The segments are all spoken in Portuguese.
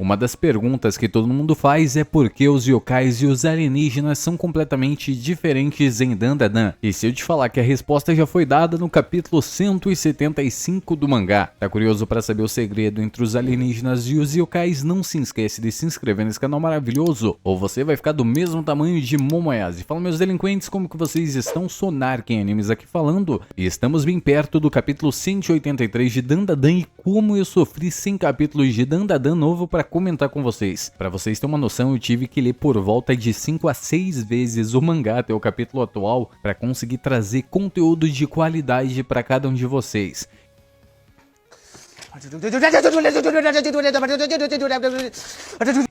Uma das perguntas que todo mundo faz é por que os yokais e os alienígenas são completamente diferentes em Dandadan. E se eu te falar que a resposta já foi dada no capítulo 175 do mangá, tá curioso para saber o segredo entre os alienígenas e os yokais? Não se esquece de se inscrever nesse canal maravilhoso, ou você vai ficar do mesmo tamanho de Momoyase. Fala, meus delinquentes, como que vocês estão? Sonarken Animes aqui falando, e estamos bem perto do capítulo 183 de Dandadan e como eu sofri 100 capítulos de Dandadan novo para comentar com vocês. Para vocês terem uma noção, eu tive que ler por volta de 5 a 6 vezes o mangá até o capítulo atual para conseguir trazer conteúdo de qualidade para cada um de vocês.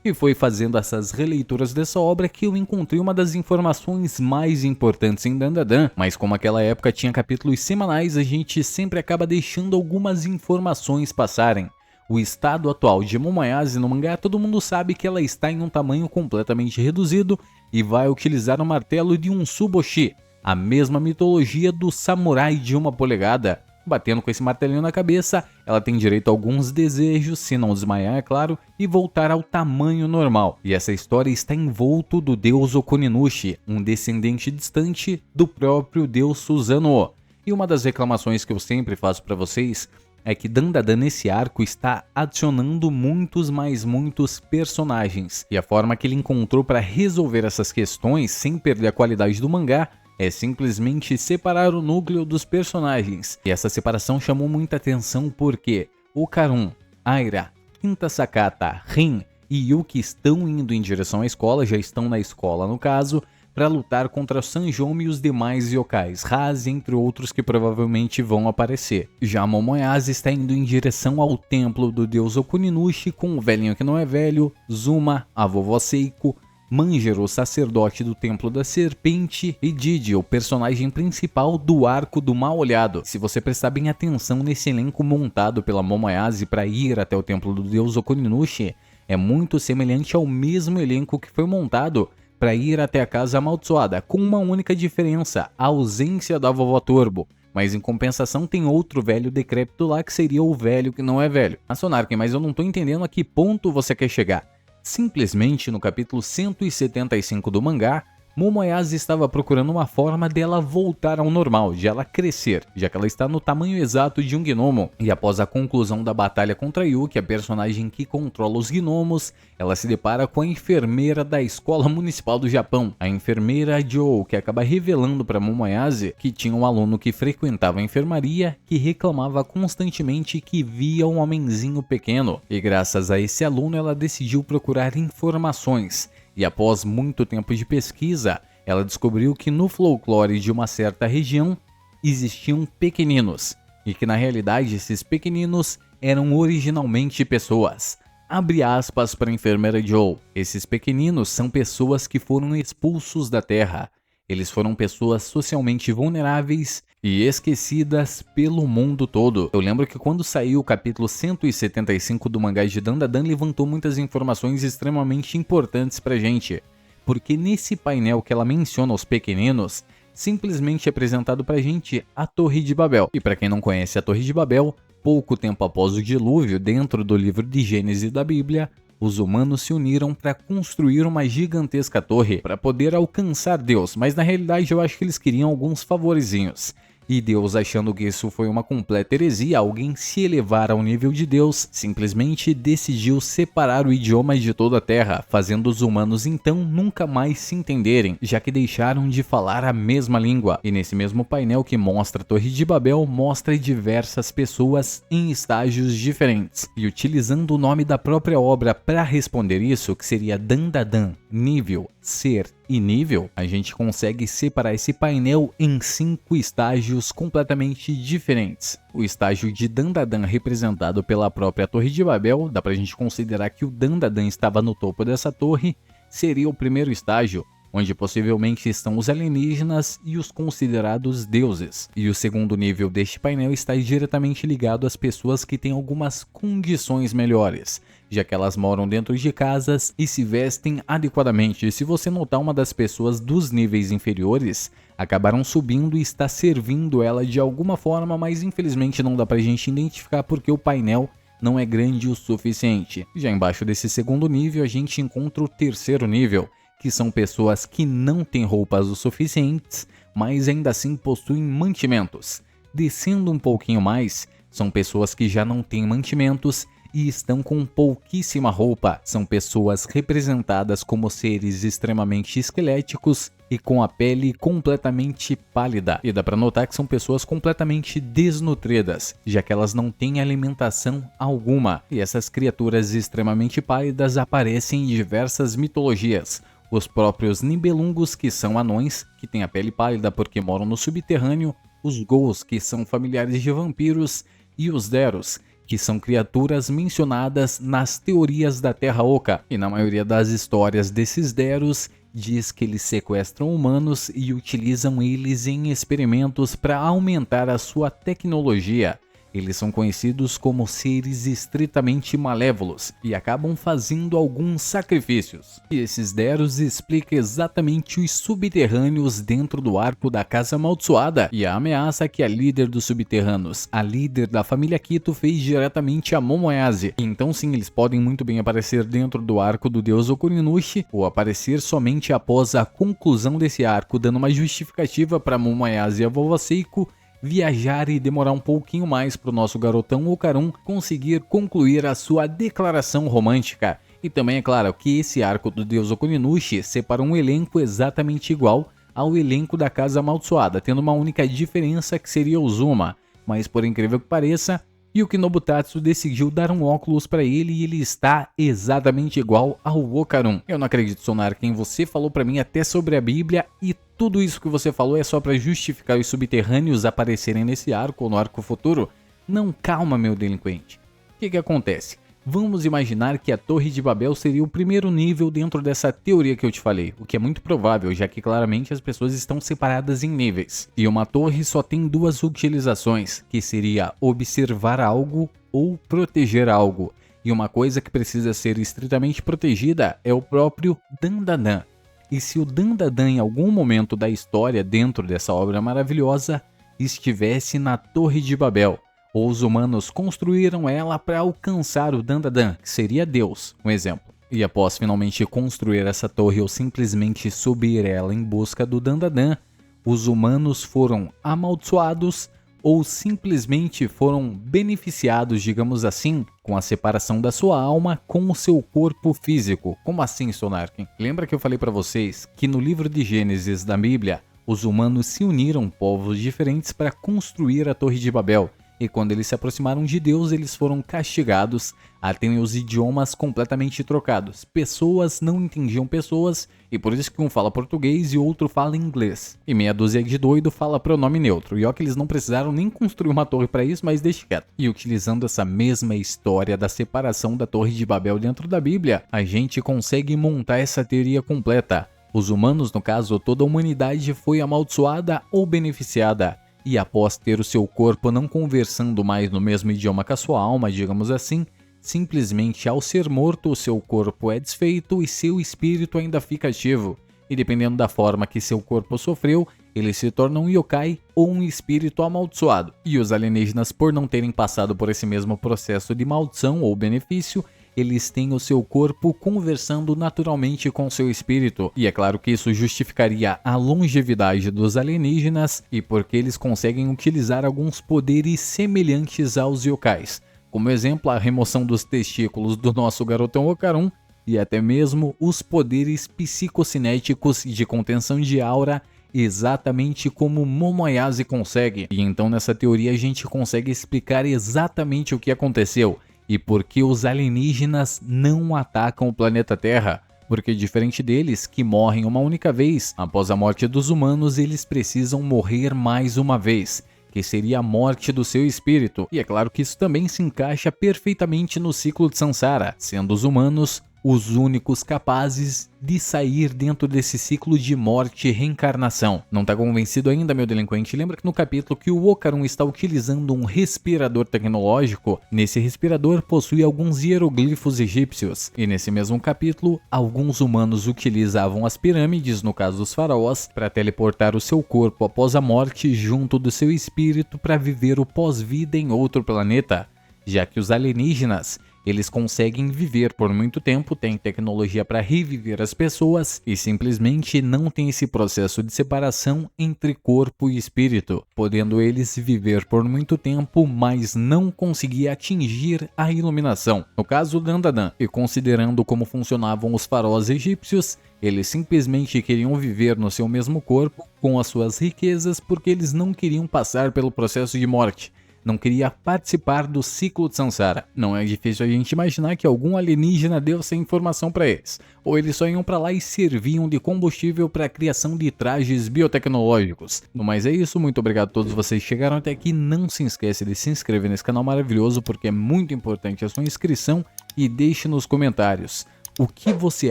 E foi fazendo essas releituras dessa obra que eu encontrei uma das informações mais importantes em Dandadan, mas como aquela época tinha capítulos semanais, a gente sempre acaba deixando algumas informações passarem. O estado atual de Momoyase no mangá, todo mundo sabe que ela está em um tamanho completamente reduzido e vai utilizar o martelo de um Tsuboshi, a mesma mitologia do samurai de 1 polegada. Batendo com esse martelinho na cabeça, ela tem direito a alguns desejos, se não desmaiar, é claro, e voltar ao tamanho normal. E essa história está envolto do deus Okuninushi, um descendente distante do próprio deus Susanoo. E uma das reclamações que eu sempre faço para vocês é que Dandadan nesse arco está adicionando muitos personagens, e a forma que ele encontrou para resolver essas questões sem perder a qualidade do mangá é simplesmente separar o núcleo dos personagens. E essa separação chamou muita atenção porque Okarun, Aira, Kinta Sakata, Rin e Yuki estão indo em direção à escola, já estão na escola no caso, para lutar contra Sanjomi e os demais yokais, Haze entre outros que provavelmente vão aparecer. Já Momoyase está indo em direção ao templo do deus Okuninushi com o velhinho que não é velho, Zuma, a vovó Seiko, Manjiro, o sacerdote do Templo da Serpente, e Didi, o personagem principal do arco do Mal Olhado. Se você prestar bem atenção nesse elenco montado pela Momoyase para ir até o Templo do deus Okuninushi, é muito semelhante ao mesmo elenco que foi montado para ir até a Casa Amaldiçoada, com uma única diferença, a ausência da vovó Turbo. Mas em compensação tem outro velho decrépito lá que seria o velho que não é velho. Sonarken, mas eu não tô entendendo a que ponto você quer chegar. Simplesmente no capítulo 175 do mangá, Momoyase estava procurando uma forma dela voltar ao normal, de ela crescer, já que ela está no tamanho exato de um gnomo. E após a conclusão da batalha contra Yuki, a personagem que controla os gnomos, ela se depara com a enfermeira da Escola Municipal do Japão, a enfermeira Joe, que acaba revelando para Momoyase que tinha um aluno que frequentava a enfermaria que reclamava constantemente que via um homenzinho pequeno. E graças a esse aluno ela decidiu procurar informações. E após muito tempo de pesquisa, ela descobriu que no folclore de uma certa região existiam pequeninos, e que na realidade esses pequeninos eram originalmente pessoas. Abre aspas para a enfermeira Joe, esses pequeninos são pessoas que foram expulsos da Terra. Eles foram pessoas socialmente vulneráveis e esquecidas pelo mundo todo. Eu lembro que quando saiu o capítulo 175 do mangá de Dandadan, levantou muitas informações extremamente importantes pra gente. Porque nesse painel que ela menciona os pequeninos, simplesmente é apresentado pra gente a Torre de Babel. E pra quem não conhece a Torre de Babel, pouco tempo após o dilúvio, dentro do livro de Gênesis da Bíblia, os humanos se uniram para construir uma gigantesca torre para poder alcançar Deus, mas na realidade eu acho que eles queriam alguns favorezinhos. E Deus, achando que isso foi uma completa heresia, alguém se elevar ao nível de Deus, simplesmente decidiu separar o idioma de toda a Terra, fazendo os humanos então nunca mais se entenderem, já que deixaram de falar a mesma língua. E nesse mesmo painel que mostra a Torre de Babel, mostra diversas pessoas em estágios diferentes. E utilizando o nome da própria obra para responder isso, que seria Dandadan, nível, ser e nível, a gente consegue separar esse painel em 5 estágios completamente diferentes. O estágio de Dandadan, representado pela própria Torre de Babel, dá pra gente considerar que o Dandadan estava no topo dessa torre, seria o primeiro estágio, onde possivelmente estão os alienígenas e os considerados deuses. E o segundo nível deste painel está diretamente ligado às pessoas que têm algumas condições melhores, já que elas moram dentro de casas e se vestem adequadamente. E se você notar, uma das pessoas dos níveis inferiores acabaram subindo e está servindo ela de alguma forma, mas infelizmente não dá pra gente identificar porque o painel não é grande o suficiente. Já embaixo desse segundo nível a gente encontra o terceiro nível, que são pessoas que não têm roupas o suficientes, mas ainda assim possuem mantimentos. Descendo um pouquinho mais, são pessoas que já não têm mantimentos e estão com pouquíssima roupa. São pessoas representadas como seres extremamente esqueléticos e com a pele completamente pálida. E dá pra notar que são pessoas completamente desnutridas, já que elas não têm alimentação alguma. E essas criaturas extremamente pálidas aparecem em diversas mitologias. Os próprios Nibelungos, que são anões, que têm a pele pálida porque moram no subterrâneo, os Ghouls, que são familiares de vampiros, e os Deros, que são criaturas mencionadas nas teorias da Terra Oca. E na maioria das histórias desses Deros, diz que eles sequestram humanos e utilizam eles em experimentos para aumentar a sua tecnologia. Eles são conhecidos como seres estritamente malévolos e acabam fazendo alguns sacrifícios. E esses Deros explicam exatamente os subterrâneos dentro do arco da Casa Amaldiçoada e a ameaça que a líder dos subterrâneos, a líder da família Quito, fez diretamente a Momoyase. Então sim, eles podem muito bem aparecer dentro do arco do deus Okurinushi ou aparecer somente após a conclusão desse arco, dando uma justificativa para Momoyase e a vovó Seiko viajar e demorar um pouquinho mais para o nosso garotão Okarun conseguir concluir a sua declaração romântica. E também é claro que esse arco do deus Okurinushi separa um elenco exatamente igual ao elenco da Casa Amaldiçoada, tendo uma única diferença que seria o Zuma. Mas por incrível que pareça, Yuki Nobutatsu decidiu dar um óculos para ele e ele está exatamente igual ao Okarun. Eu não acredito, Sonar, quem você falou para mim até sobre a Bíblia e tudo isso que você falou é só para justificar os subterrâneos aparecerem nesse arco ou no arco futuro? Não, calma, meu delinquente. O que acontece? Vamos imaginar que a Torre de Babel seria o primeiro nível dentro dessa teoria que eu te falei, o que é muito provável, já que claramente as pessoas estão separadas em níveis. E uma torre só tem duas utilizações, que seria observar algo ou proteger algo. E uma coisa que precisa ser estritamente protegida é o próprio Dandadan. E se o Dandadan em algum momento da história dentro dessa obra maravilhosa estivesse na Torre de Babel, ou os humanos construíram ela para alcançar o Dandadan, que seria Deus, um exemplo. E após finalmente construir essa torre ou simplesmente subir ela em busca do Dandadan, os humanos foram amaldiçoados ou simplesmente foram beneficiados, digamos assim, com a separação da sua alma com o seu corpo físico. Como assim, Sonarken? Lembra que eu falei para vocês que no livro de Gênesis da Bíblia, os humanos se uniram povos diferentes para construir a Torre de Babel. E quando eles se aproximaram de Deus, eles foram castigados a terem os idiomas completamente trocados. Pessoas não entendiam pessoas, e por isso que um fala português e outro fala inglês. E meia dúzia de doido fala pronome neutro. E ó que eles não precisaram nem construir uma torre para isso, mas deixa quieto. E utilizando essa mesma história da separação da Torre de Babel dentro da Bíblia, a gente consegue montar essa teoria completa. Os humanos, no caso, toda a humanidade foi amaldiçoada ou beneficiada. E após ter o seu corpo não conversando mais no mesmo idioma que a sua alma, digamos assim, simplesmente ao ser morto o seu corpo é desfeito e seu espírito ainda fica ativo. E dependendo da forma que seu corpo sofreu, ele se torna um yokai ou um espírito amaldiçoado. E os alienígenas, por não terem passado por esse mesmo processo de maldição ou benefício, eles têm o seu corpo conversando naturalmente com seu espírito. E é claro que isso justificaria a longevidade dos alienígenas e porque eles conseguem utilizar alguns poderes semelhantes aos yokais. Como exemplo, a remoção dos testículos do nosso garotão Okarun e até mesmo os poderes psicocinéticos de contenção de aura, exatamente como Momoyase consegue. E então nessa teoria a gente consegue explicar exatamente o que aconteceu e por que os alienígenas não atacam o planeta Terra. Porque diferente deles, que morrem uma única vez, após a morte dos humanos eles precisam morrer mais uma vez, que seria a morte do seu espírito. E é claro que isso também se encaixa perfeitamente no ciclo de Sansara, sendo os humanos os únicos capazes de sair dentro desse ciclo de morte e reencarnação. Não tá convencido ainda, meu delinquente? Lembra que no capítulo que o Okarun está utilizando um respirador tecnológico? Nesse respirador possui alguns hieroglifos egípcios. E nesse mesmo capítulo, alguns humanos utilizavam as pirâmides, no caso dos faraós, para teleportar o seu corpo após a morte junto do seu espírito para viver o pós-vida em outro planeta. já que os alienígenas eles conseguem viver por muito tempo, têm tecnologia para reviver as pessoas e simplesmente não tem esse processo de separação entre corpo e espírito, podendo eles viver por muito tempo, mas não conseguir atingir a iluminação. No caso Dandadan, e considerando como funcionavam os faraós egípcios, eles simplesmente queriam viver no seu mesmo corpo, com as suas riquezas, porque eles não queriam passar pelo processo de morte. Não queria participar do ciclo de Sansara. Não é difícil a gente imaginar que algum alienígena deu essa informação para eles. Ou eles só iam para lá e serviam de combustível para a criação de trajes biotecnológicos. No mais é isso, muito obrigado a todos vocês que chegaram até aqui. Não se esqueça de se inscrever nesse canal maravilhoso, porque é muito importante a sua inscrição. E deixe nos comentários o que você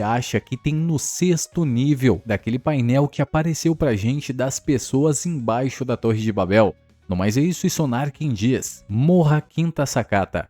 acha que tem no 6º nível daquele painel que apareceu pra gente das pessoas embaixo da Torre de Babel. No mais é isso, e Sonar quem diz, morra Quinta Sakata.